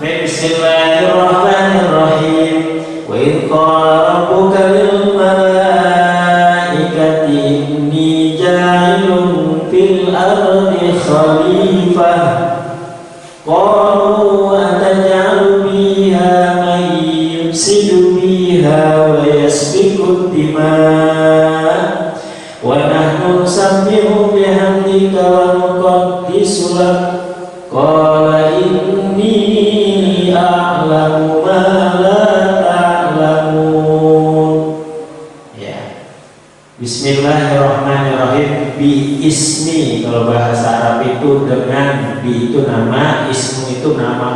Bismillahirrahmanirrahim. Wa idh qala rabbuka lil malaikati inni ja'ilun fil ardi khalifah. Qalu ataj'alu fiha man yufsidu fiha wa yasfiku ad-dima' wa nahnu nusabbihu bihamdika wa nuqaddisu lak. Qala inni a'lamu ma la ta'lamun. Ya. Bismillahirrahmanirrahim. Bi ismi, kalau bahasa Arab itu dengan bi itu nama, ismu itu nama.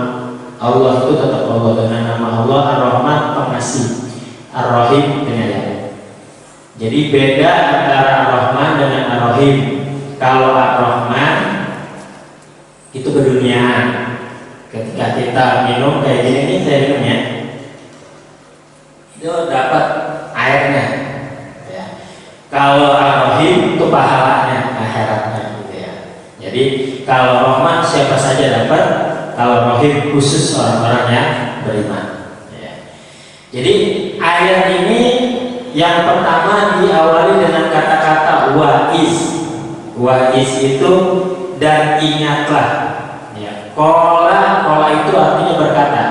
Allah itu tetap Allah, dengan nama Allah. Ar-Rahman pengasih, Ar-Rahim penyayang. Jadi beda antara Ar-Rahman dengan Ar-Rahim. Kalau Ar-Rahman itu keduniaan. Ketika kita minum kayak gini nih, saya minum ya, itu dapat airnya ya. Kalau Ar-Rahim itu pahalanya, akhiratnya gitu ya. Jadi kalau Rahman siapa saja dapat, kalau Rahim khusus orang-orang yang beriman ya. Jadi ayat ini yang pertama diawali dengan kata-kata wa'iz. Wa'iz itu dan ingatlah ya. Kola itu artinya berkata.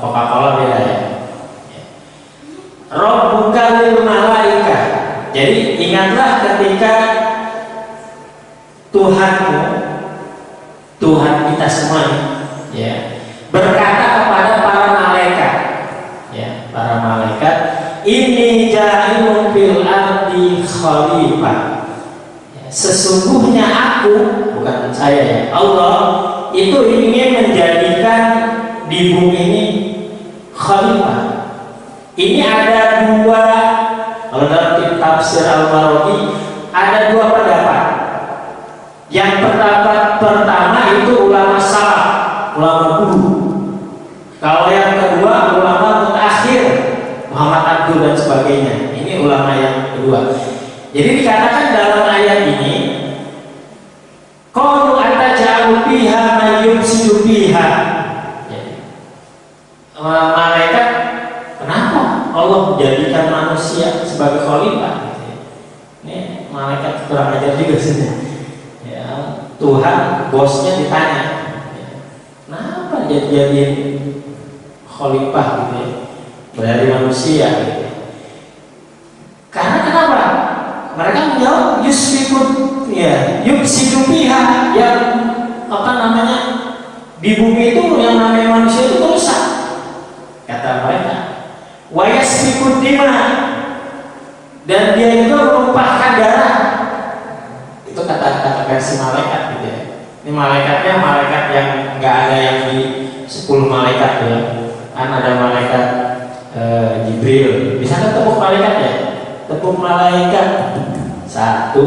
Coca-Cola beda ya. Rabbuka lil malaika. Jadi ingatlah ketika Tuhanmu, Tuhan kita semua ya, berkata kepada para malaikat ya, para malaikat, inni ja'ilun fil ardi khalifah. Sesungguhnya aku, bukan saya ya, Allah itu ingin menjadikan di bumi ini khalifah. Ini ada dua, kalau dalam kitab tafsir Al-Marwazi ada dua pendapat. Yang pendapat pertama itu ulama salaf, ulama dulu. Kalau yang kedua ulama mutakhir, Muhammad Abdul dan sebagainya. Ini ulama yang kedua. Jadi dikatakan dalam ayat ini, qalu ataj'alu fiha man yufsidu fiha. Malaikat, kenapa Allah menjadikan manusia sebagai khalifah? Ini malaikat kurang ajar juga sih. Ya, Tuhan bosnya ditanya, kenapa jadi khalifah gitu ya, dari manusia gitu. Karena kenapa? Mereka menjawab yusfikun ya, yufsidu fiha, yang apa namanya, di bumi itu yang namanya manusia itu rusak, kata mereka. Wa yasfikud dima, dan dia itu menumpahkan darah. Itu kata versi malaikat gitu ya. Ini malaikatnya malaikat yang nggak ada yang di 10 malaikat ya. Kan ada malaikat Jibril. Bisa kan tepuk malaikat ya? Tepuk malaikat. 1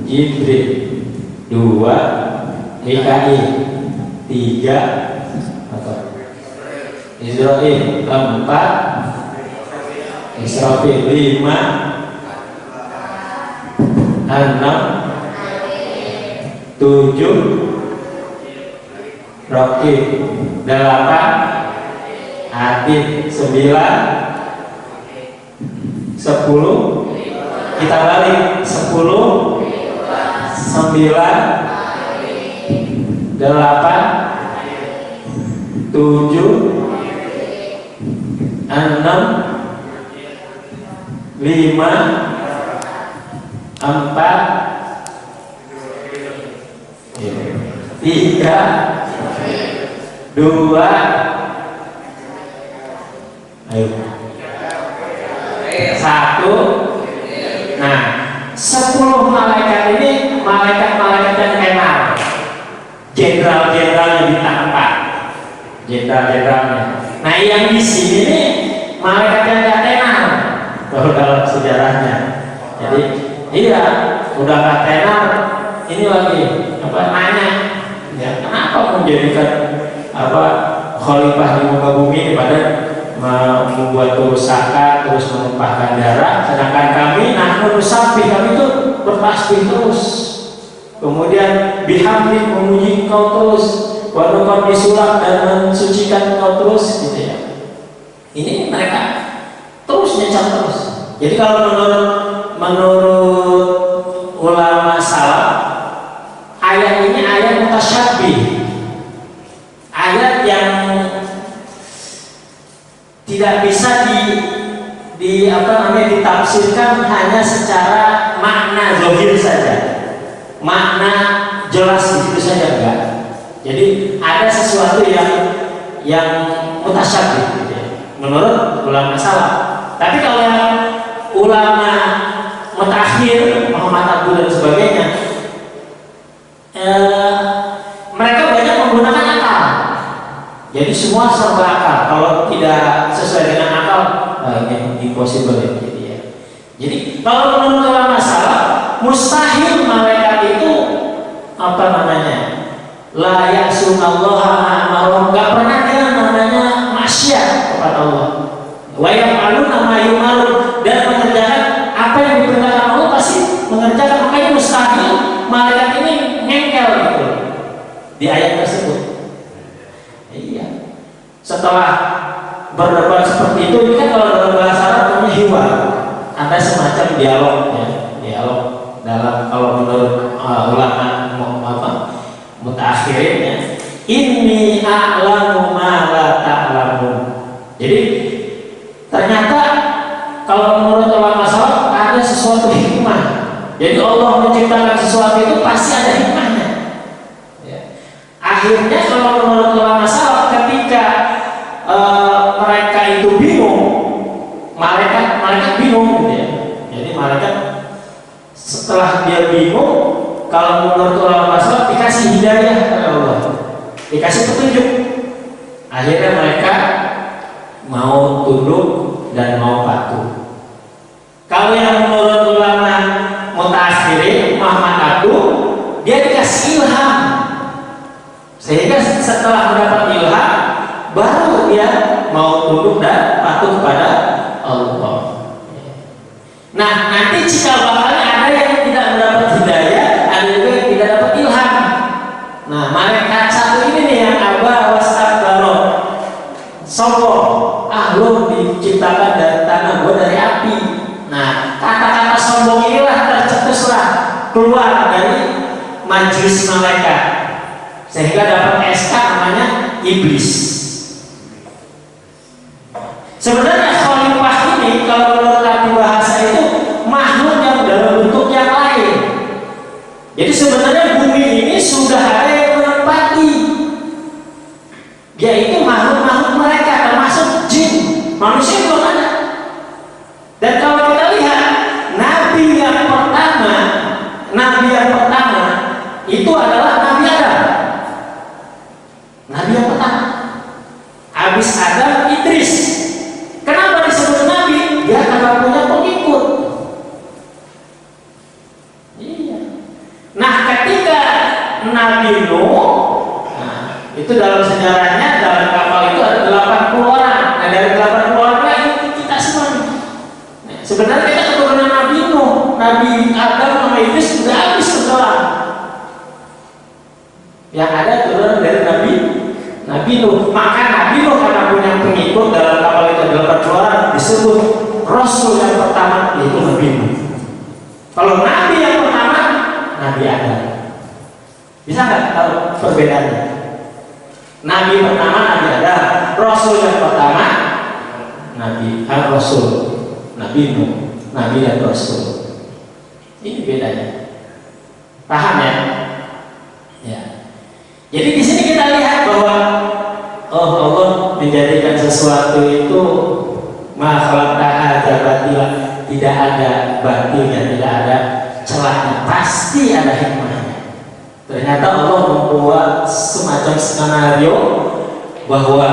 Jibril, 2 Mikail, 3 Israil, 4 Israfil, 5 6 7 Raqib, 8 Atid, 9 10. Kita balik 10 9 8 7 5 6 4 3 2 ayo 1. Nah, 10 malaikat ini malaikat-malaikat yang enak, jenderal-jenderal yang bintang 4, jenderal-jenderalnya. Nah, yang di sini nih malaikat yang gak tenar, kalau dalam sejarahnya. Jadi, iya, udah gak tenar, ini lagi apa nanya, ya, kenapa menjadikan apa khalifah di muka bumi pada membuat kerusakan, terus menumpahkan darah, sedangkan kami kami itu bertasbih terus, kemudian bihamdi memuji Engkau terus, Kau disulap dan mensucikan kau terus gitu ya. Ini mereka terus nyecat terus. Jadi kalau menurut ulama salaf, ayat ini ayat mutasyabih, ayat yang tidak bisa ditafsirkan hanya secara makna zahir saja, makna jelas itu saja enggak. Jadi ada sesuatu yang mutasyabih gitu ya, menurut ulama salaf. Tapi kalau yang ulama mutakhir, Muhammad Abdul dan sebagainya, mereka banyak menggunakan akal. Jadi semua serba akal. Kalau tidak sesuai dengan akal, ini impossible ya, gitu ya. Jadi kalau menurut ulama salaf, mustahil malaikat itu la ya'sunallaha ma'amarum, nggak pernah dia namanya maksiat kepada Allah. Wa yaf'aluna ma yu'marun, dan mengerjakan apa yang diperintahkan Allah pasti mengerjakan. Makanya mustahil malaikat ini ngengkel gitu di ayat tersebut. Iya. Setelah berdebat seperti itu, kan kalau dalam bahasa Arab namanya hiwar, ada semacam dialog ya, dialog dalam, kalau menurut ulama mutaakhirinnya, inni a'lamu ma la ta'lamun. Jadi ternyata kalau menurut ulama salaf ada sesuatu hikmah. Jadi Allah menciptakan sesuatu itu pasti ada hikmahnya ya. Akhirnya kalau menurut ulama salaf, ketika mereka itu bingung, malaikat bingung gitu ya. Jadi malaikat setelah dia bingung, kalau menurut ulama salaf dikasih hidayah oleh Allah, dikasih petunjuk. Akhirnya mereka mau tunduk dan mau patuh. Kalau yang menurut ulama mutaakhirin, Muhammad Abdul, dia dikasih ilham, sehingga setelah mendapat ilham baru dia mau tunduk dan patuh kepada Allah. Nah, nanti cikal bakalnya ada yang tidak mendapat hidayah, ada juga yang tidak dapat ilham. Nah, malaikat satu ini nih yang aba wastakbaro, sombong. Lu diciptakan dari tanah, gua dari api. Nah, kata-kata sombong inilah tercetuslah keluar dari majelis malaikat, sehingga dapat SK namanya iblis. Sebenarnya khalifah ini kalau menurut arti bahasa itu makhluk yang dalam bentuk yang lain. Jadi sebenarnya bumi ini sudah ada yang menempati, yaitu makhluk-makhluk mereka, termasuk jin. Manusia belum ada. Dan kalau kita lihat nabi yang pertama itu adalah Nabi Adam. Nabi yang pertama. Habis Adam, Idris. Kenapa disebut nabi? Dia karena punya pengikut. Iya. Nah, ketika Nabi Nuh, itu dalam sejarahnya, dalam kapal itu ada 80 orang. Nah, dari 80 orang itu kita semua. Nah, sebenarnya kita keturunan Nabi Nuh, Nabi Adam sama Idris sudah habis seorang. Yang ada turunan dari Nabi Nuh. Maka Nabi Nuh karena punya pengikut dalam kapal itu 80 orang, disebut Rasul yang pertama, yaitu Nabi Nuh. Kalau Nabi yang pertama, Nabi Adam. Bisa nggak tahu perbedaannya? Nabi pertama Nabi Adam, Rasul yang pertama Rasul, Nabi Nuh, Nabi dan Rasul. Ini bedanya. Paham ya? Ya. Jadi di sini kita lihat bahwa Allah menjadikan sesuatu itu makhluknya batila, tidak ada batilnya, tidak ada celahnya, pasti ada hikmahnya. Ternyata Allah membuat semacam skenario bahwa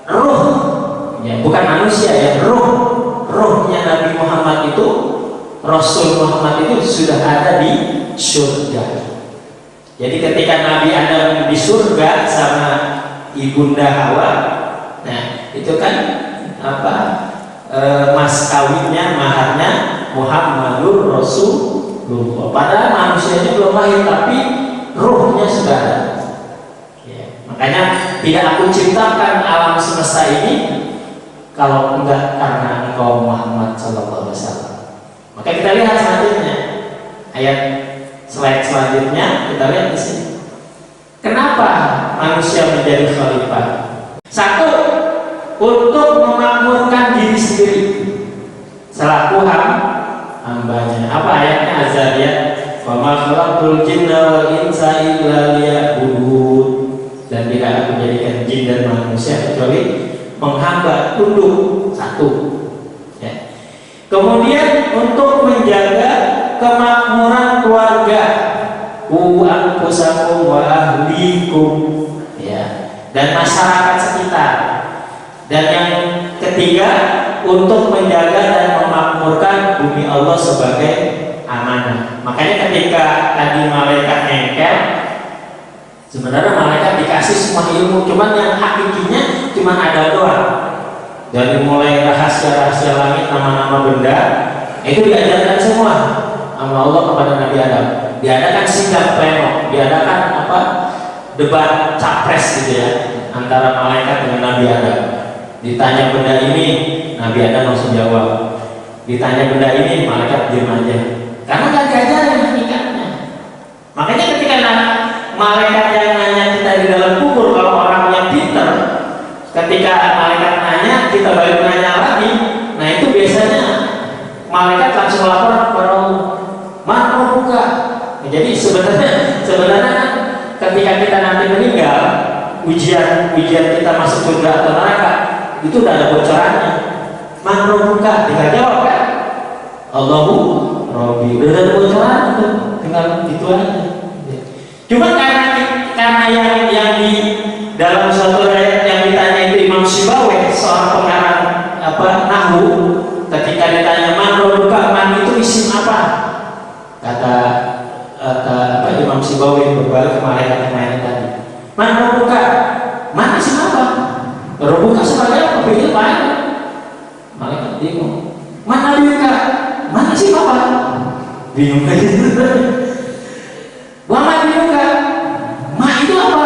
ruh, ya, bukan manusia ya, ruhnya Nabi Muhammad itu, Rasul Muhammad itu sudah ada di surga. Jadi ketika Nabi Adam di surga sama ibunda Hawa, nah itu kan mas kawinnya, maharnya Muhammadur Rasulullah. Padahal manusianya belum lahir, tapi ruhnya sudah ada. Ya. Makanya tidak aku ciptakan alam semesta ini kalau enggak karena engkau Muhammad Sallallahu Alaihi Wasallam. Maka kita lihat selanjutnya ayat slide selanjutnya, kita lihat di sini. Kenapa manusia menjadi khalifah? Satu, untuk memakmurkan diri sendiri selaku hambanya. Apa ayatnya? Azariyat, wa ma khalaqtul jinna wal insa illa liya'budun. Dan tidak aku menjadikan jin dan manusia kecuali menghamba, tunduk. Satu. Ya. Kemudian untuk menjaga kemakmuran keluarga, anfusakum wa ahlikum, ya, dan masyarakat sekitar. Dan yang ketiga, untuk menjaga dan memakmurkan bumi Allah sebagai amanah. Makanya ketika tadi malaikat nengkel, sebenarnya malaikat dikasih semua ilmu, cuman yang hakikinya cuman ada doang. Dari mulai rahasia-rahasia langit, nama-nama benda, itu diajarkan semua sama Allah kepada Nabi Adam. Diadakan sidang pleno, diadakan debat capres gitu ya, antara malaikat dengan Nabi Adam. Ditanya benda ini, Nabi Adam langsung jawab. Ditanya benda ini, malaikat diam aja. Karena nggak diajarin hakikatnya. Makanya ketika malaikat yang nanya kita di dalam kubur, kalau orang yang pinter, ketika malaikat nanya, kita balik nanya lagi. Nah itu biasanya malaikat langsung lapor kepada Allah. Mana buka? Jadi sebenarnya ketika kita nanti meninggal, ujian kita masuk surga atau neraka itu udah ada bocorannya. Mana buka? Tinggal jawab kan? Allahu Rabbi. Udah ada bocoran itu, tinggal gitu aja. Cuma karena yang di dalam suatu ayat yang ditanya itu Imam Sibawayh, seorang pengarang nahwu, ketika ditanya man buka, man itu isim apa? Kata Imam Sibawayh berbalik ke malaikat yang lain tadi. Man buka, man isim apa? Buka sebagai apa? Beda lain. Malaikat bingung. Man buka, man isim apa? Bingung aja. Wama buka, ma itu apa?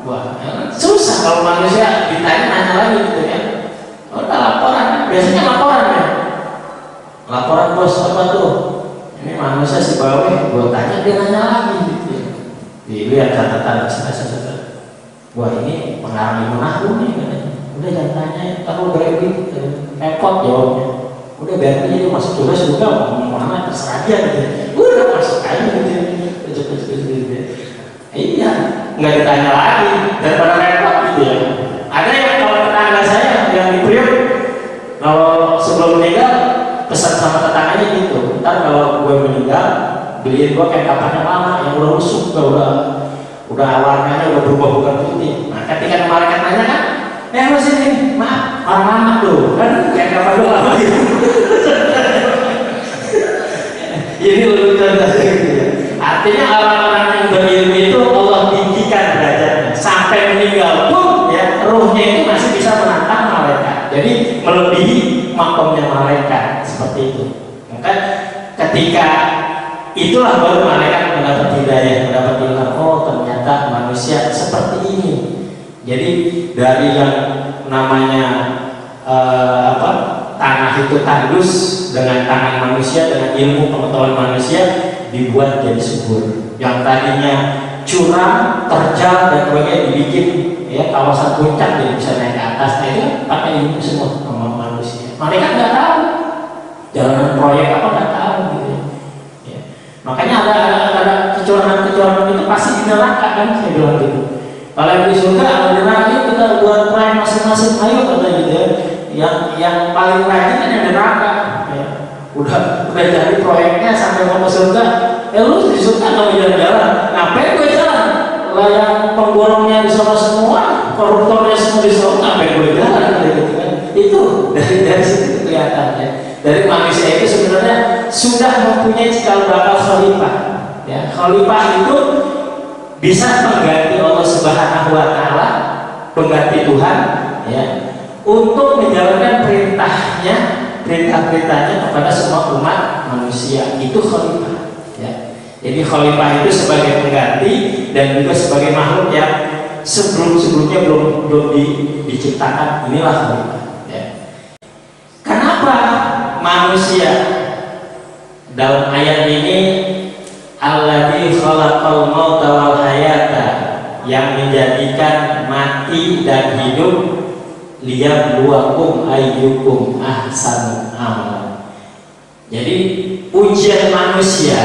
Wah, susah kalau manusia ditanya nanya lagi gitu ya. Oh, udah laporan, biasanya laporan ya. Laporan bos apa tuh? Ini manusia si Bawe, gue tanya dia nanya lagi gitu ya. Dilihat catatan, wah ini pengarang ilmu nahwu nih katanya. Udah jangan tanya, kalau udah gitu, repot jawabnya. Udah biar aja dia masuk juga mau mana terserah dia gitu. Udah masuk aja gitu. Iya, nggak ditanya lagi daripada repot gitu ya. Ada yang kalau tetangga saya yang di Priok, kalau sebelum meninggal pesan sama tetangganya gitu, ntar kalau gue meninggal beliin gue kayak kapan yang lama yang udah rusuk, udah warnanya udah berubah bukan putih. Nah ketika malaikat nanya kan, lu sini, maaf orang lama tuh kan kayak kapan lu lama gitu. Ini lebih contoh gitu ya. Artinya orang-orang yang berilmu itu Allah tinggikan derajatnya sampai meninggal pun ya ruhnya itu masih bisa menantang malaikat. Jadi melebihi makomnya malaikat seperti itu. Maka ketika itulah baru malaikat mendapat hidayah, mendapat ilham. Oh ternyata manusia seperti ini. Jadi dari yang namanya tanah itu tandus dengan tangan manusia, dengan ilmu pengetahuan manusia dibuat jadi subur. Yang tadinya curam, terjal dan sebagainya dibikin ya kawasan puncak jadi bisa naik ke atas. Nah itu pakai ilmu semua sama manusia. Mereka nggak tahu jalanan proyek apa, nggak tahu gitu ya. Makanya ada kecurangan itu pasti di neraka kan, saya bilang gitu. Kalau di surga ada di neraka kita buat proyek masing-masing, ayo kata gitu ya. Yang paling rajin kan yang di neraka ya. Udah jadi proyeknya sampai mau ke surga, lu di surga nggak jalan-jalan, ngapain gue jalan? Lah yang pemborongnya di sana semua, koruptornya semua di sana, ngapain gue jalan? Gitu kan? Itu dari situ kelihatannya. Dari manusia itu sebenarnya sudah mempunyai cikal bakal khalifah. Ya, khalifah itu bisa mengganti Allah Subhanahu Wa Taala, pengganti Tuhan, ya, untuk menjalankan perintahnya kepada semua umat manusia. Itu khalifah ya. Jadi khalifah itu sebagai pengganti dan juga sebagai makhluk yang sebelumnya belum diciptakan. Inilah khalifah. Ya. Kenapa manusia dalam ayat ini alladzi khalaqal mauta wal hayata, yang menjadikan mati dan hidup, liyabluwakum ayyukum ahsanu amala. Jadi ujian manusia,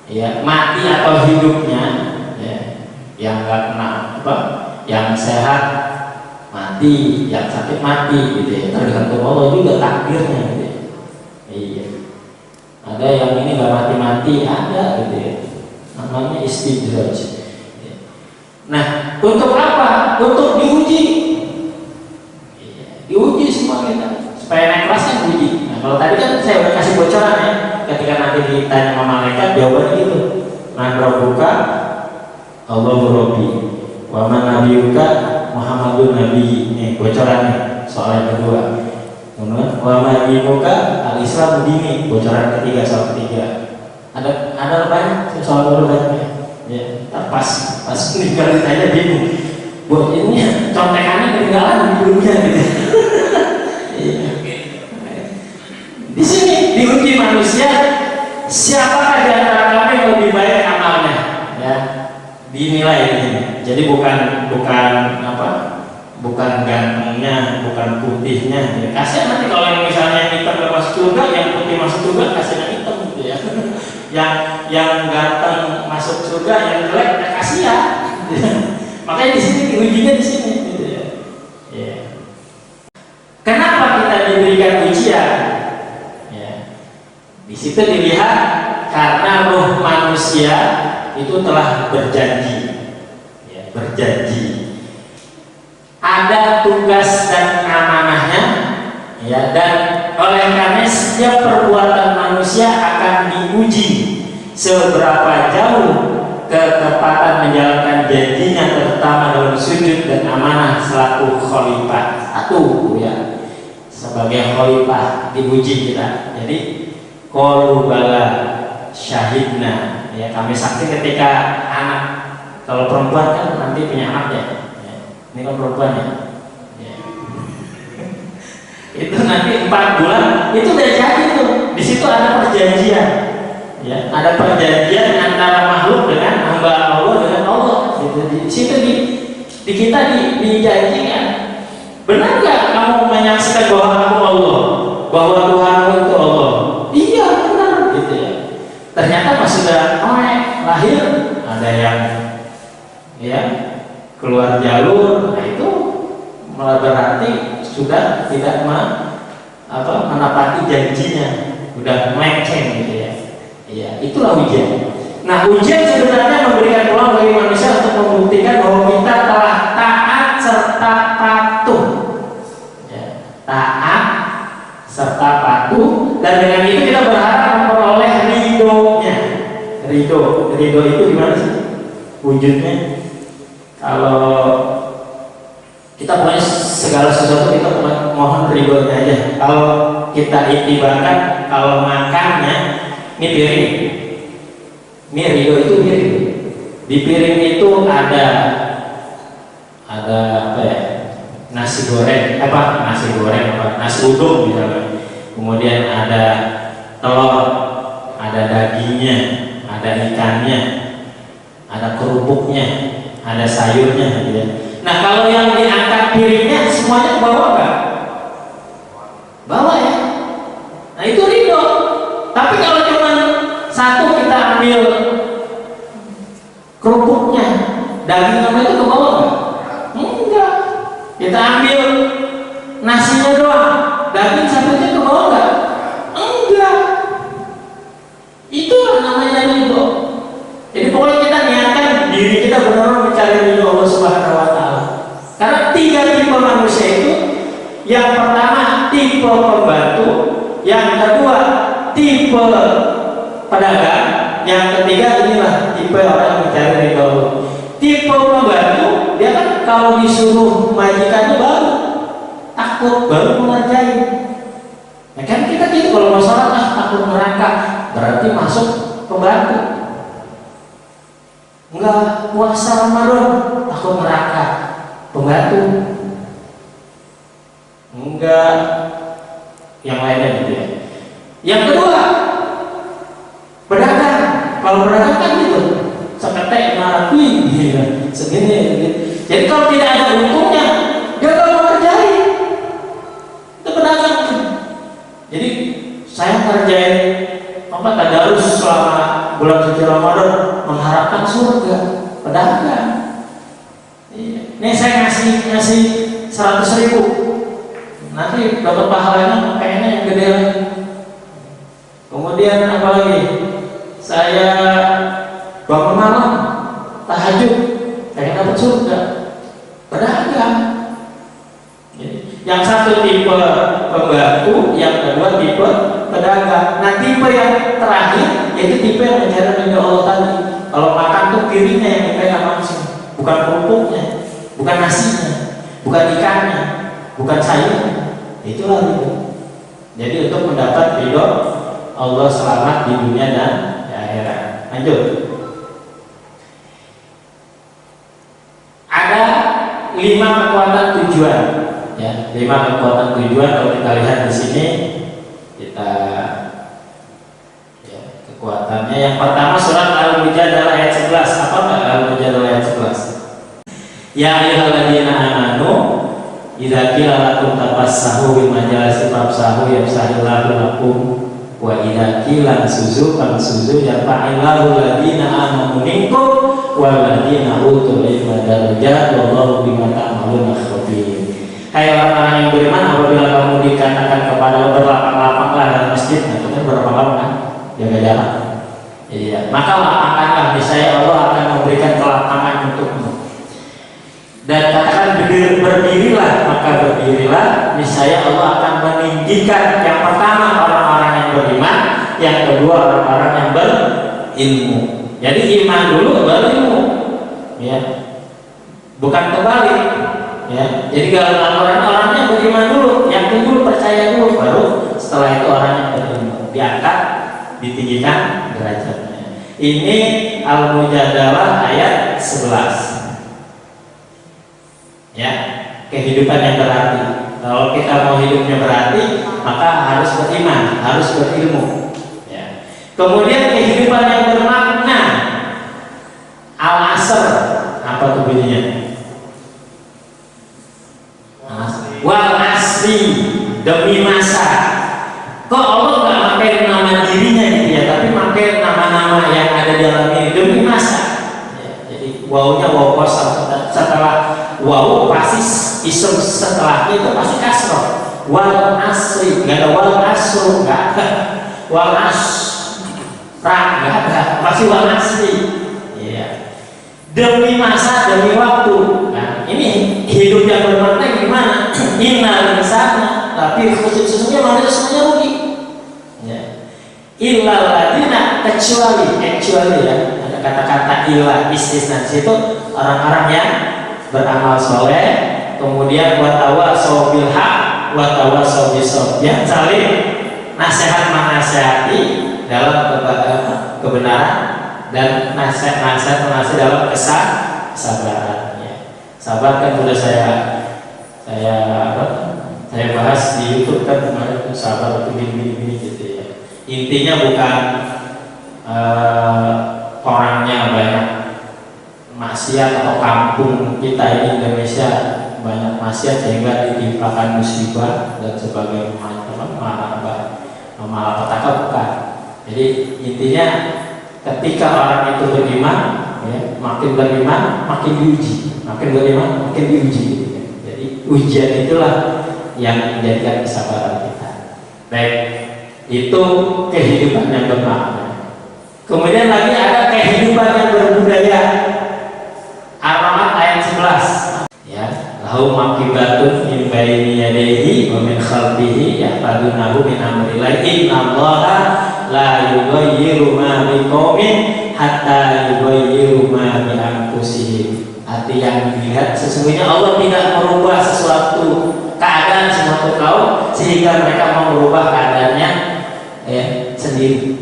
ya, mati atau hidupnya, ya, yang nggak kena apa, yang sehat mati, yang sakit mati, gitu ya. Tergantung Allah juga takdirnya, gitu ya. Iya. Ada yang ini nggak mati-mati, ada, gitu ya. Namanya istidraj. Nah, untuk apa? Untuk diuji. Diuji semua kita supaya naik kelasnya diuji. Nah, kalau tadi kan saya udah kasih bocoran ya, ketika nanti ditanya sama malaikat, jawabannya gitu. Man rabbuka? Allahu rabbi. Wa man nabiyuka? Muhammadun nabi. Nih bocorannya soal yang kedua. Kemudian wa ma dinuka? Al-Islam dini. Bocoran ketiga, soal ketiga. Ada banyak soal berikutnya. Ya, pas meninggal ditanya bingung. Buat ini contekannya ketinggalan di dunia gitu. Di sini diuji manusia, siapakah di antara kami yang lebih baik amalnya, ya, dinilai ini. Jadi bukan apa, bukan gantengnya, bukan putihnya. Ya. Kasihan nanti kalau yang misalnya hitam gak masuk surga, yang putih masuk surga, kasihan yang hitam gitu ya. yang ganteng masuk surga, yang jelek ya kasihan. Makanya di sini diujinya di sini, gitu ya. Ya. Kenapa kita diberikan ujian? Ya. Di situ dilihat karena roh manusia itu telah berjanji, ya, berjanji. Ada tugas dan amanahnya, ya, dan oleh karena setiap perbuatan manusia akan diuji seberapa jauh ketepatan menjalankan janjinya, terutama dalam sujud dan amanah selaku khalifah. Satu, ya, sebagai khalifah diuji kita. Jadi qalu bala syahidna, ya, kami saksi ketika anak, kalau perempuan kan nanti punya anak ya, ya. Ini kan perempuan ya. Itu nanti 4 bulan itu udah jadi tuh. Di situ ada perjanjian, ya, ada perjanjian antara makhluk dengan hamba Allah dengan Allah. Gitu. Di situ di kita dijanjikan, benar nggak kamu menyaksikan bahwa aku Allah, bahwa Tuhanmu itu Allah? Iya benar, gitu ya. Ternyata pas sudah lahir ada yang, ya, keluar jalur, nah itu malah berarti sudah tidak menepati janjinya, udah melenceng, gitu ya. Iya, itulah ujian. Nah, ujian sebenarnya memberikan peluang bagi manusia untuk membuktikan bahwa kita telah taat serta patuh, ya, taat serta patuh, dan dengan itu kita berharap memperoleh ridhonya. Ridho itu gimana sih wujudnya? Kalau kita punya segala sesuatu, kita mohon ridhonya aja. Kalau kita itibarkan, kalau makannya ini piring, ini ridho itu piring. Di piring itu ada apa ya, nasi goreng, nasi uduk misalnya. Kemudian ada telur, ada dagingnya, ada ikannya, ada kerupuknya, ada sayurnya, gitu ya. Nah, kalau yang diangkat piringnya semuanya ke bawah nggak? Bawah ya. Nah, itu ridho. Tapi kalau cuma satu kita ambil kerupuknya, dagingnya itu ke bawah nggak? Enggak. Kita ambil nasinya doang, daging satunya ke bawah nggak? Enggak. Itu namanya ridho. Jadi pokoknya kita niatkan diri kita benar-benar mencari ridho Allah Subhanahu wa Ta'ala. Karena 3 tipe manusia itu, yang pertama tipe pembantu, yang kedua tipe pedagang, yang ketiga inilah tipe orang yang mencari ridho Allah. Tipe pembantu, dia kan kalau disuruh majikannya baru takut, baru mengerjain. Ya kan kita gitu, kalau masalah takut neraka, berarti masuk pembantu. Enggak puasa Ramadan takut neraka, pembantu. Enggak yang lainnya gitu ya. Yang kedua, pedagang. Kalau pedagang kan gitu, seketek marah segini gitu. Jadi kalau tidak ada untungnya, dia kalau mau kerjain itu pedagang. Jadi saya kerjain tadarus selama bulan suci Ramadan mengharapkan surga, pedagang. Ini saya ngasih 100.000, nanti dapat pahalanya kayaknya yang gede lagi. Kemudian apa lagi? Saya bangun malam tahajud, pengen dapat surga, pedagang. Yang satu tipe pembantu, yang kedua tipe pedagang. Nah tipe yang terakhir yaitu tipe yang mencari ridho Allah tadi. Kalau makan tuh piringnya yang dipegang langsung, bukan kerupuknya, bukan nasinya, bukan ikannya, bukan sayurnya. Itulah ridho. Jadi untuk mendapat ridho Allah selamat di dunia dan di akhirat. Lanjut. Ada 5 kekuatan tujuan. Ya, 5 kekuatan tujuan. Kalau kita lihat di sini, kita ya, kekuatannya. Yang pertama surat Al-Mujadalah ayat 11. Apa Al-Mujadalah ayat 11? Ya ayyuhalladzina amanu idza qila lakum tafassahu bil majalisi fafsahu yafsahillahu lakum wa idza qila suzu famsuzu yarfa'illahu alladzina amanu minkum wal ladzina utul ilma darajat wallahu bima ta'maluna khabir. Hai orang-orang yang beriman, apabila kamu dikatakan kepada berlapang-lapanglah dalam masjid, nah itu kan berlapang-lapang kan, jaga jarak. Iya, maka lapangkanlah, niscaya Allah akan memberikan kelapangan untukmu. Dan katakan berdirilah, maka berdirilah, niscaya Allah akan meninggikan yang pertama orang-orang yang beriman, yang kedua orang-orang yang berilmu. Jadi iman dulu baru ilmu, ya, bukan kebalik. Ya, jadi kalau orang yang beriman dulu, yang dulu percaya dulu, baru setelah itu orang yang berilmu diangkat, ditinggikan derajatnya. Ini Al-Mujadalah ayat 11. Ya, kehidupan yang berarti. Kalau kita mau hidupnya berarti, maka harus beriman, harus berilmu. Ya. Kemudian kehidupan yang bermakna. Al-Asr, apa tuh bunyinya? Wal asri, demi masa. Kok Allah nggak pakai nama dirinya gitu ya, tapi pakai nama-nama yang ada di dalam ini, demi masa. Ya, jadi wawunya waw kosong, setelah waw pasti isim setelahnya itu pasti kasroh. Wal asri, nggak ada wal asru, nggak ada. Wal asra, nggak ada. Pasti wal asri. Ya. Demi masa, demi waktu. Nah, ini hidup yang bermakna gimana? Innal insana, tapi sesungguhnya manusia semuanya rugi. Ya. Illal ladina, kecuali ya, ada kata-kata illa istisna di situ, orang-orang yang beramal soleh, kemudian watawasau bil haq, watawasau bis-sabr, yang saling nasihat menasihati dalam kebenaran dan nasihat dalam kesabaran. Ya. Sabar kan sudah saya bahas di YouTube kan kemarin, itu sabar itu gini gitu ya. Intinya bukan orangnya banyak maksiat atau kampung kita ini Indonesia banyak maksiat sehingga ditimpakan musibah dan sebagainya malapetaka, bukan. Jadi intinya ketika orang itu beriman, ya, makin beriman makin diuji, makin beriman makin diuji gitu ya. Jadi ujian itulah yang menjadikan kesabaran kita. Baik, itu kehidupan yang bermakna. Kemudian lagi ada kehidupan yang berbudaya. Ar-Rahman ayat 11. Ya, lahu maqibatun min baini yadayhi wa min khalfihi yahfazunahu min amrillah. Innallaha la yughayyiru ma biqaumin hatta yughayyiru ma bi anfusihim. Arti yang dilihat, sesungguhnya Allah tidak merubah sesuatu keadaan suatu kaum sehingga mereka mau merubah keadaannya ya, sendiri.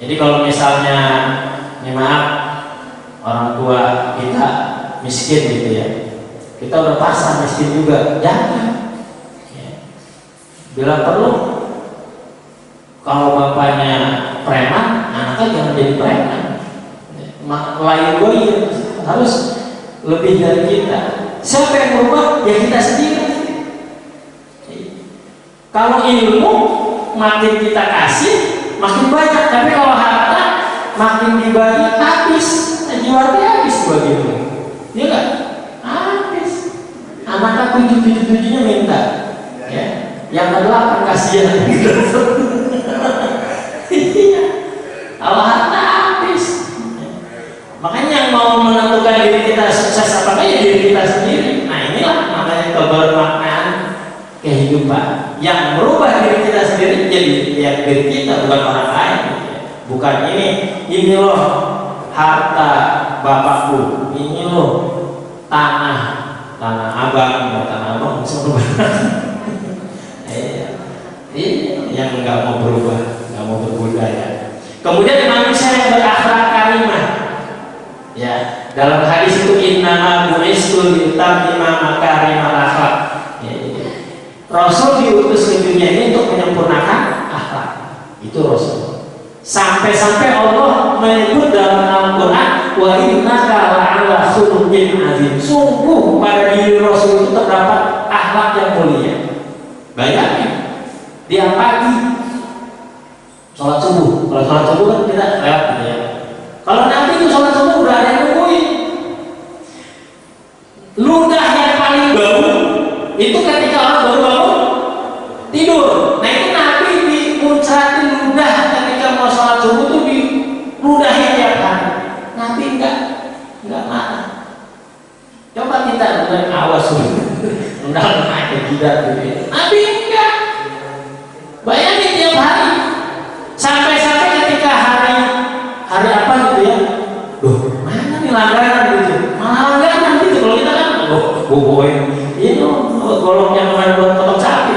Jadi kalau misalnya, maaf, orang tua kita miskin gitu ya, kita udah pasrah miskin juga, jangan. Ya. Bila perlu, kalau bapaknya preman, anaknya jangan jadi preman. Lain goyim harus lebih dari kita. Siapa yang berubah? Ya kita sendiri. Kalau ilmu makin kita kasih, makin banyak. Tapi kalau harta makin dibagi, habis. Jiwa habis begitu. Iya nggak? Habis. Anak tujuh-tujuhnya minta. Ya. Yang ke-8 kasihan. Iya. Kalau harta habis. Makanya yang mau menentukan diri kita sukses apakah ya diri kita sendiri. Nah inilah namanya kebermaknaan kehidupan. Yang merubah diri kita sendiri jadi ya diri kita, bukan orang lain. Bukan ini loh harta bapakku, ini loh tanah abang, bisa berubah. Ini yang nggak mau berubah, nggak mau berbudaya. Kemudian manusia yang berakhlak karimah. Ya, dalam hadis itu innama bu'istu liutammima makarimal akhlak. Rasul diutus ke dunia ini untuk menyempurnakan akhlak. Itu Rasul. Sampai-sampai Allah menyebut dalam Al-Quran, wa innaka la'ala khuluqin azim. Sungguh pada diri Rasul itu terdapat akhlak yang mulia. Bayangin, dia pagi sholat subuh. Kalau sholat subuh kan kita lewat gitu ya. Kalau nanti itu sholat subuh udah ada yang nungguin. Ludah yang paling bau itu ketika orang baru bangun tidur. Nah itu Nabi dimuncratin ludah ketika mau sholat subuh tuh di ludahnya tiap hari. Nabi enggak marah. Coba kita mulai awas ludah naik jidat gitu ya. Nabi enggak. Bayangin tiap hari. Sampai-sampai ketika hari apa gitu ya. Loh, mana nih langganan gitu. Malah langganan gitu kalau kita kan ini golongnya kemarin buat potong sapi.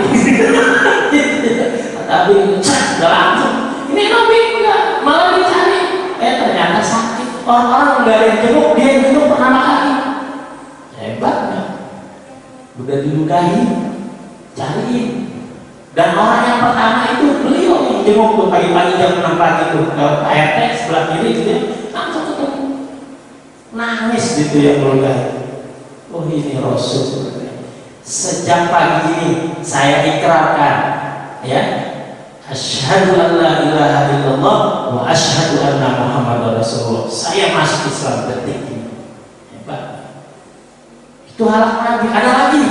Tapi udah langsung. Ini Nabi enggak, malah dicari. Ternyata sakit. Orang-orang nggak ada yang jenguk, dia yang jenguk pertama kali. Hebat nggak? Udah diludahi, cariin. Dan orang yang pertama itu beliau yang jenguk tuh pagi-pagi jam 6 pagi tuh lewat ART sebelah kiri gitu ya, langsung ketemu. Nangis gitu ya meludahi. Oh ini Rasul. Sejak pagi ini saya ikrarkan ya, asyhadu an la ilaha illallah wa asyhadu anna Muhammadar Rasulullah. Saya masuk Islam detik ini. Hebat. Itu halak Nabi. Ada lagi.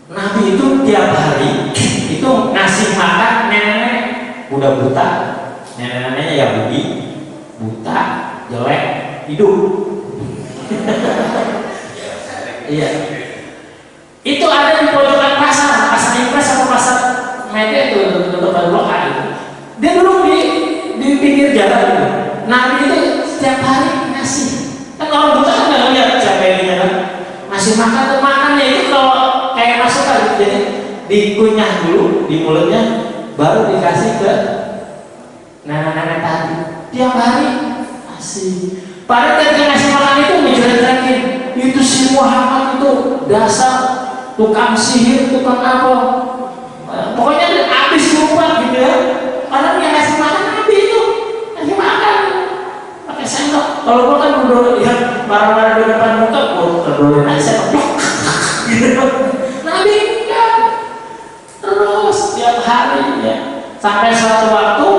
Nabi itu tiap hari itu ngasih makan nenek-nenek udah buta. Nenek-neneknya Yahudi, buta, jelek, hidup. Iya. Itu ada di pojokan pasar Impres atau pasar Medan itu tempat blok A itu. Dia dulu di pinggir jalan itu. Nabi itu setiap hari ngasih. Kan orang buta kan nggak lihat siapa yang kan. Ngasih makan tuh makannya itu kalau kayak masukan jadi dikunyah dulu di mulutnya, baru dikasih ke nenek-nenek tadi. Tiap hari ngasih. Padahal ketika ngasih makan itu menjelaskan itu si Muhammad itu dasar tukang sihir, tukang apa, pokoknya habis lupa gitu ya. Padahal yang ngasih makan Nabi itu ngasih makan pakai sendok. Kalau gua kan udah lihat barang-barang di depan muka, gua terdolen aja sendok gitu. Nabi enggak, terus tiap hari ya. Sampai suatu waktu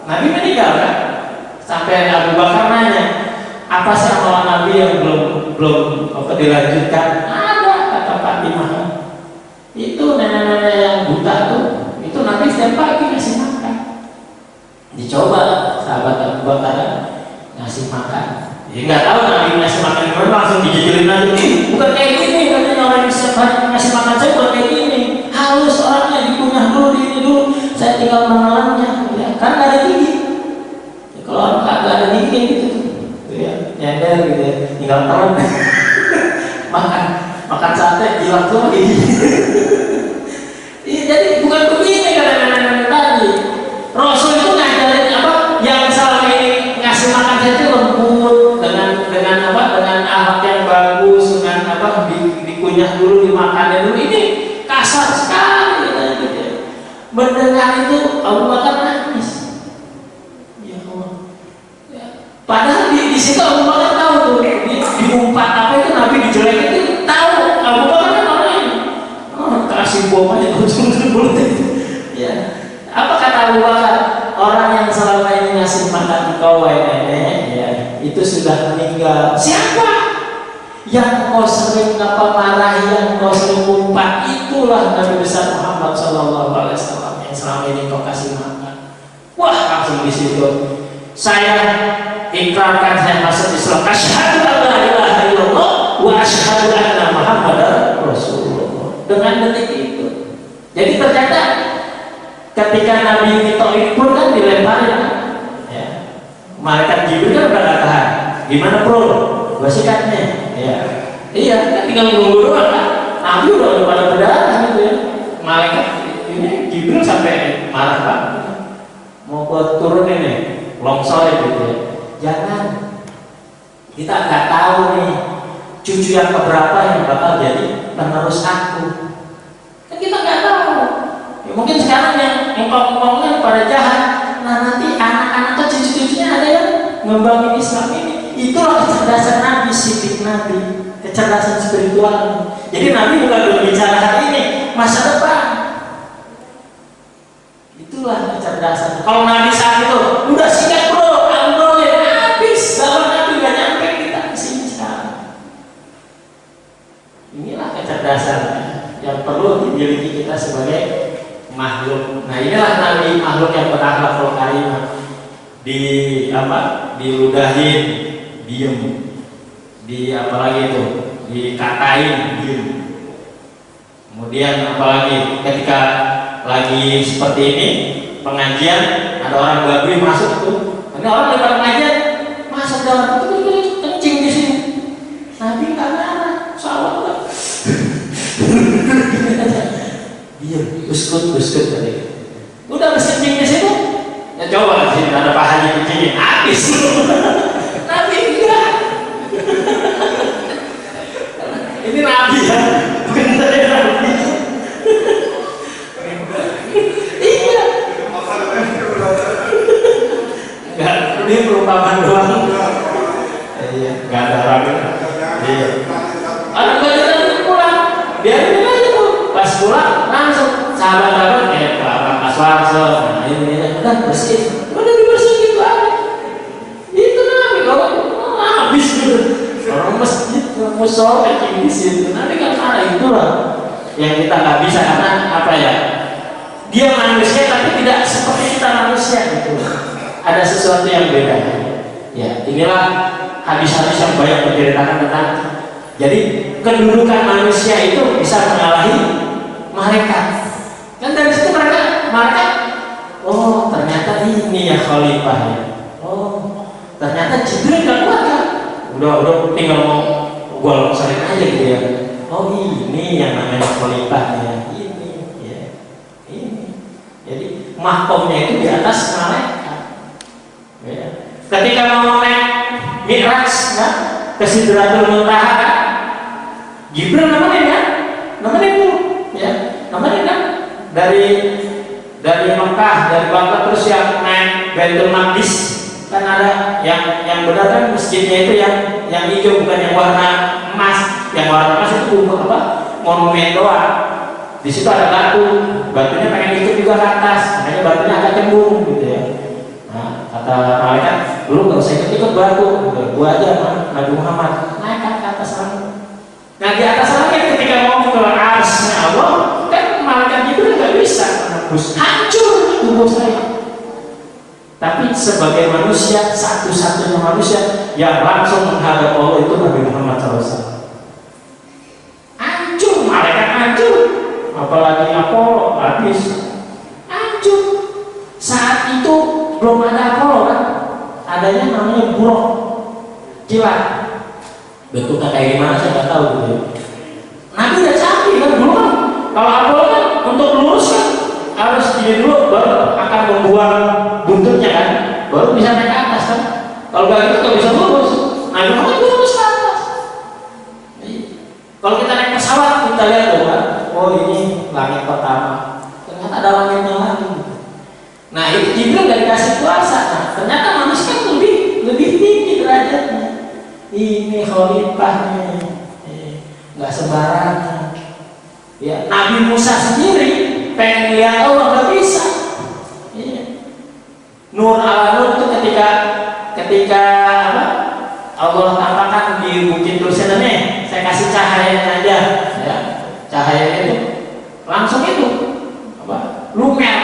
Nabi meninggal kan. Sampai Abu Bakar nanya, apa sih amalan Nabi yang belum dilanjutkan? Ada, kata Fatimah. Itu nenek-nenek yang buta tuh, itu Nabi setiap pagi ngasih makan. Dicoba sahabat Abu Bakar ngasih makan. Ya nggak tahu Nabi ngasih makan gimana, langsung dijejelin aja. Bukan kayak gini, katanya orang yang setiap hari ngasih makan saya bukan kayak gini. Halus orangnya, dikunyah dulu, di ini dulu. Saya tinggal menelannya, ya kan nggak ada gigi. Ya, kalau orang kagak ada gigi kayak gitu. Ya, nyender gitu ya, tinggal telan. makan sate hilang semua gigi. Jadi bukan begini kata nenek-nenek tadi. Rasul itu ngajar kecelakaan itu Abu Bakar nangis. Ya Allah. Ya. Padahal di situ Abu Bakar tahu tuh diumpat apa itu Nabi dijelekin itu tahu. Abu Bakar kan orang kasih bom aja ujung mulut itu. Ya. Apa kata Abu Bakar? Orang yang selama ini ngasih makan engkau wahai nenek, ya, itu sudah meninggal. Siapa? Yang kau sering marahi, yang kau sering umpat, itulah Nabi besar Muhammad SAW yang selama ini kau kasih makan. Wah, langsung di situ saya ikrarkan, saya masuk Islam. Asyhadu an la ilaha illallah wa asyhadu anna Muhammadar Rasulullah. Dengan detik itu. Jadi ternyata ketika Nabi ini tauhid pun kan dilemparin kan? Ya. Malaikat Jibril kan udah gak tahan. Gimana bro? Gua sikatnya. Ya. Iya, kan tinggal nunggu doang kan. Nabi udah pada berdarah gitu ya. Malaikat ini Jibril sampai marah banget. Mau gua turunin nih, longsor gitu ya. Jangan. Kita nggak tahu nih cucu yang keberapa yang bakal jadi penerus aku. Kan kita nggak tahu. Ya, mungkin sekarang yang ngomong-ngomongnya pada jahat. Nah nanti anak-anak atau cucu-cucunya ada yang ngembangin Islam ini. Itulah kecerdasan Nabi, sifat Nabi, kecerdasan spiritual. Jadi Nabi bukan berbicara hari ini, masa depan. Itulah kecerdasan. Kalau Nabi saat itu udah sikat bro, ambil ya habis. Kalau Nabi nggak nyampe kita kesini sekarang. Inilah kecerdasan yang perlu dimiliki kita sebagai makhluk. Nah inilah Nabi, makhluk yang berakhlakul karimah. Diludahin diem, apalagi itu dikatain diem. Kemudian apalagi ketika lagi seperti ini pengajian, ada orang Badui masuk tuh, ini orang lewat pengajian masuk dalam itu kencing di sini. Nabi nggak marah, salah lah. Diem, uskut tadi. Udah kencing di situ, ya coba di sini ada pahanya kencingin, habis. Nabi enggak. Ini Nabi ya, bukan saya Nabi. Iya. Enggak, ini perumpamaan doang. Iya, enggak ada lagi. Iya. Anak belajar pulang, biarin aja tuh. Pas pulang langsung sahabat-sahabat kayak Pak Aswarso, nah ini udah bersih, udah dibersihin gitu aja. Itu Nabi kalau habis gitu. Orang masjid, musola kayak di situ. Nabi kan marah, itulah yang kita nggak bisa karena apa ya? Dia manusia tapi tidak seperti kita manusia gitu. Ada sesuatu yang beda. Ya, inilah hadis-hadis yang banyak menceritakan tentang. Jadi kedudukan manusia itu bisa mengalahi malaikat. Dan dari situ mereka, oh ternyata ini ya khalifah ya. Oh ternyata Jibril gak kuat kan? Udah tinggal mau gua longsorin aja gitu ya. Oh ini yang namanya khalifah ya. Ini ya. Ini. Jadi mahkomnya itu di atas malaikat. Ya. Ketika mau naik Mi'raj kan, ke Sidratul Muntaha kan, Jibril nemenin kan? Nemenin tuh, ya, nemenin kan? Dari Mekah, dari Baghdad terus yang naik Baitul Maqdis kan ada yang benar kan masjidnya itu yang hijau bukan yang warna emas. Yang warna emas itu apa? Monumen doang. Di situ ada batunya pengen ikut juga ke atas, makanya batunya agak cembung gitu ya. Nah, kata malaikat, lu nggak usah ikut batu, gua aja Nabi Muhammad naik ke atas sana. Nah di atas langit ketika mau ke arsy Allah kan malaikat Jibril nggak bisa menembus, hancur tubuh saya. Tapi sebagai manusia, satu-satunya manusia yang langsung menghadap Allah itu Nabi Muhammad SAW. Hancur, malaikat hancur, apalagi Apollo habis, hancur. Saat itu belum ada Apollo kan, adanya namanya buruk kilat. Bentuknya kayak gimana saya nggak tahu gitu. Nabi udah canggih kan dulu kan. Kalau Apollo kan untuk lurus kan harus gini dulu baru akan membuang buntutnya kan, baru bisa naik ke atas kan. Kalau nggak gitu nggak bisa lurus. Nabi Muhammad lurus ke atas. Kalau kita naik pesawat kita lihat tuh kan, oh ini langit pertama. Ternyata ada langitnya lagi. Nah itu Jibril gak dikasih kuasa. Nah, ternyata manusia lebih tinggi derajatnya. Ini khalifahnya, nggak sembarangan. Ya, Nabi Musa sendiri pengen lihat Allah nggak bisa. Nur ala nur itu ketika apa? Allah tampakkan di bukit Tursenane, saya kasih cahayanya aja, ya. Cahayanya itu langsung itu apa? Lumer.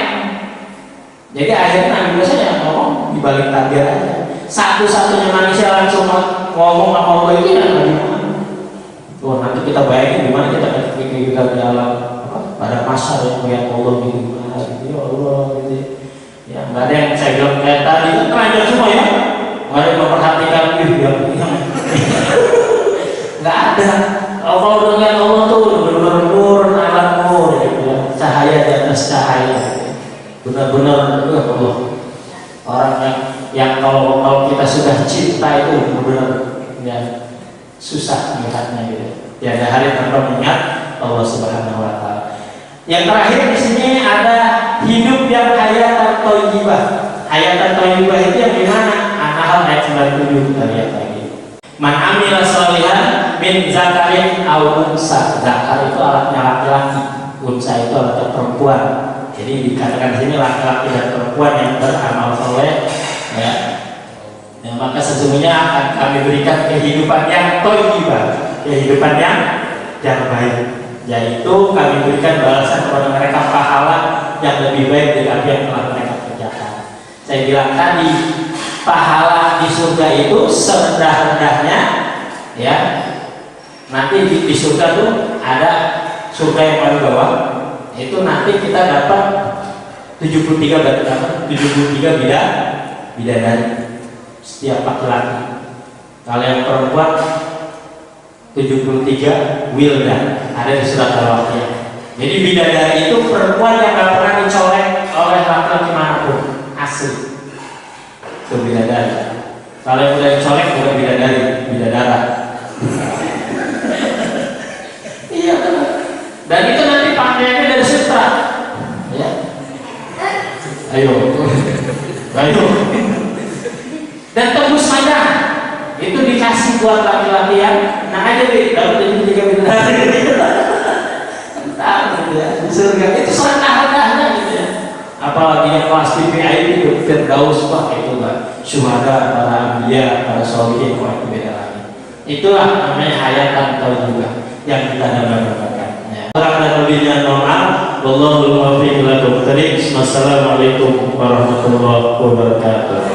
Jadi akhirnya Nabi Musa yang ngomong di balik tabir aja. Satu-satunya manusia langsung ngomong sama Allah itu ya Nabi Muhammad. Tuh nanti kita bayangin gimana kita di alam pada masa yang melihat Allah gitu, ya Allah gitu. Ya nggak ada yang saya bilang kayak tadi itu telanjang semua ya. Nggak ada yang memperhatikan yang nggak ada. Allah dengan Allah tuh benar-benar nur alam nur gitu ya. Cahaya di atas cahaya. Benar-benar Allah orang yang kalau kita sudah cinta itu benar-benar ya susah melihatnya gitu. Ya ada hari tanpa mengingat Allah Subhanahu Wa Taala. Yang terakhir di sini ada hidup yang hayatan thayyibah. Hayatan thayyibah itu yang dimana? An-Nahl ayat 97 kita lihat lagi. Man amila sholihan min zakarin aw unsa. Zakar itu alatnya laki-laki, unsa itu alatnya perempuan. Jadi dikatakan di sini laki-laki dan perempuan yang beramal soleh, ya. Ya, maka sesungguhnya akan kami berikan kehidupan yang thayyibah, kehidupan yang baik. Yaitu kami berikan balasan kepada mereka pahala yang lebih baik dari apa yang telah mereka kerjakan. Saya bilang tadi pahala di surga itu serendah-rendahnya, ya. Nanti di surga tuh ada surga yang paling bawah. Itu nanti kita dapat 73 bidadari setiap laki-laki. Kalau yang perempuan 73 wildan ada di surat Al-Waqiah. Jadi bidadari itu perempuan yang gak pernah dicolek oleh laki-laki manapun, asli. Itu bidadari. Kalau yang udah dicolek bukan bidadara. Iya benar. Dan itu nanti pakaiannya dari sutra, ya. Ayo. Dan tembus padang itu dikasih buat laki-laki yang aja deh, dapat 73 bidadari. Entah gitu ya. Di surga itu serendah-rendahnya gitu ya. Apalagi yang kelas VIP itu Firdaus, wah itu kan syuhada, para anbiya, para sholihin, wah itu beda lagi. Itulah namanya hayatan thayyibah yang kita dapatkan. Kurang dan lebihnya normal. Wallahul muwaffiq ila aqwamit thoriq. Wassalamualaikum warahmatullahi wabarakatuh.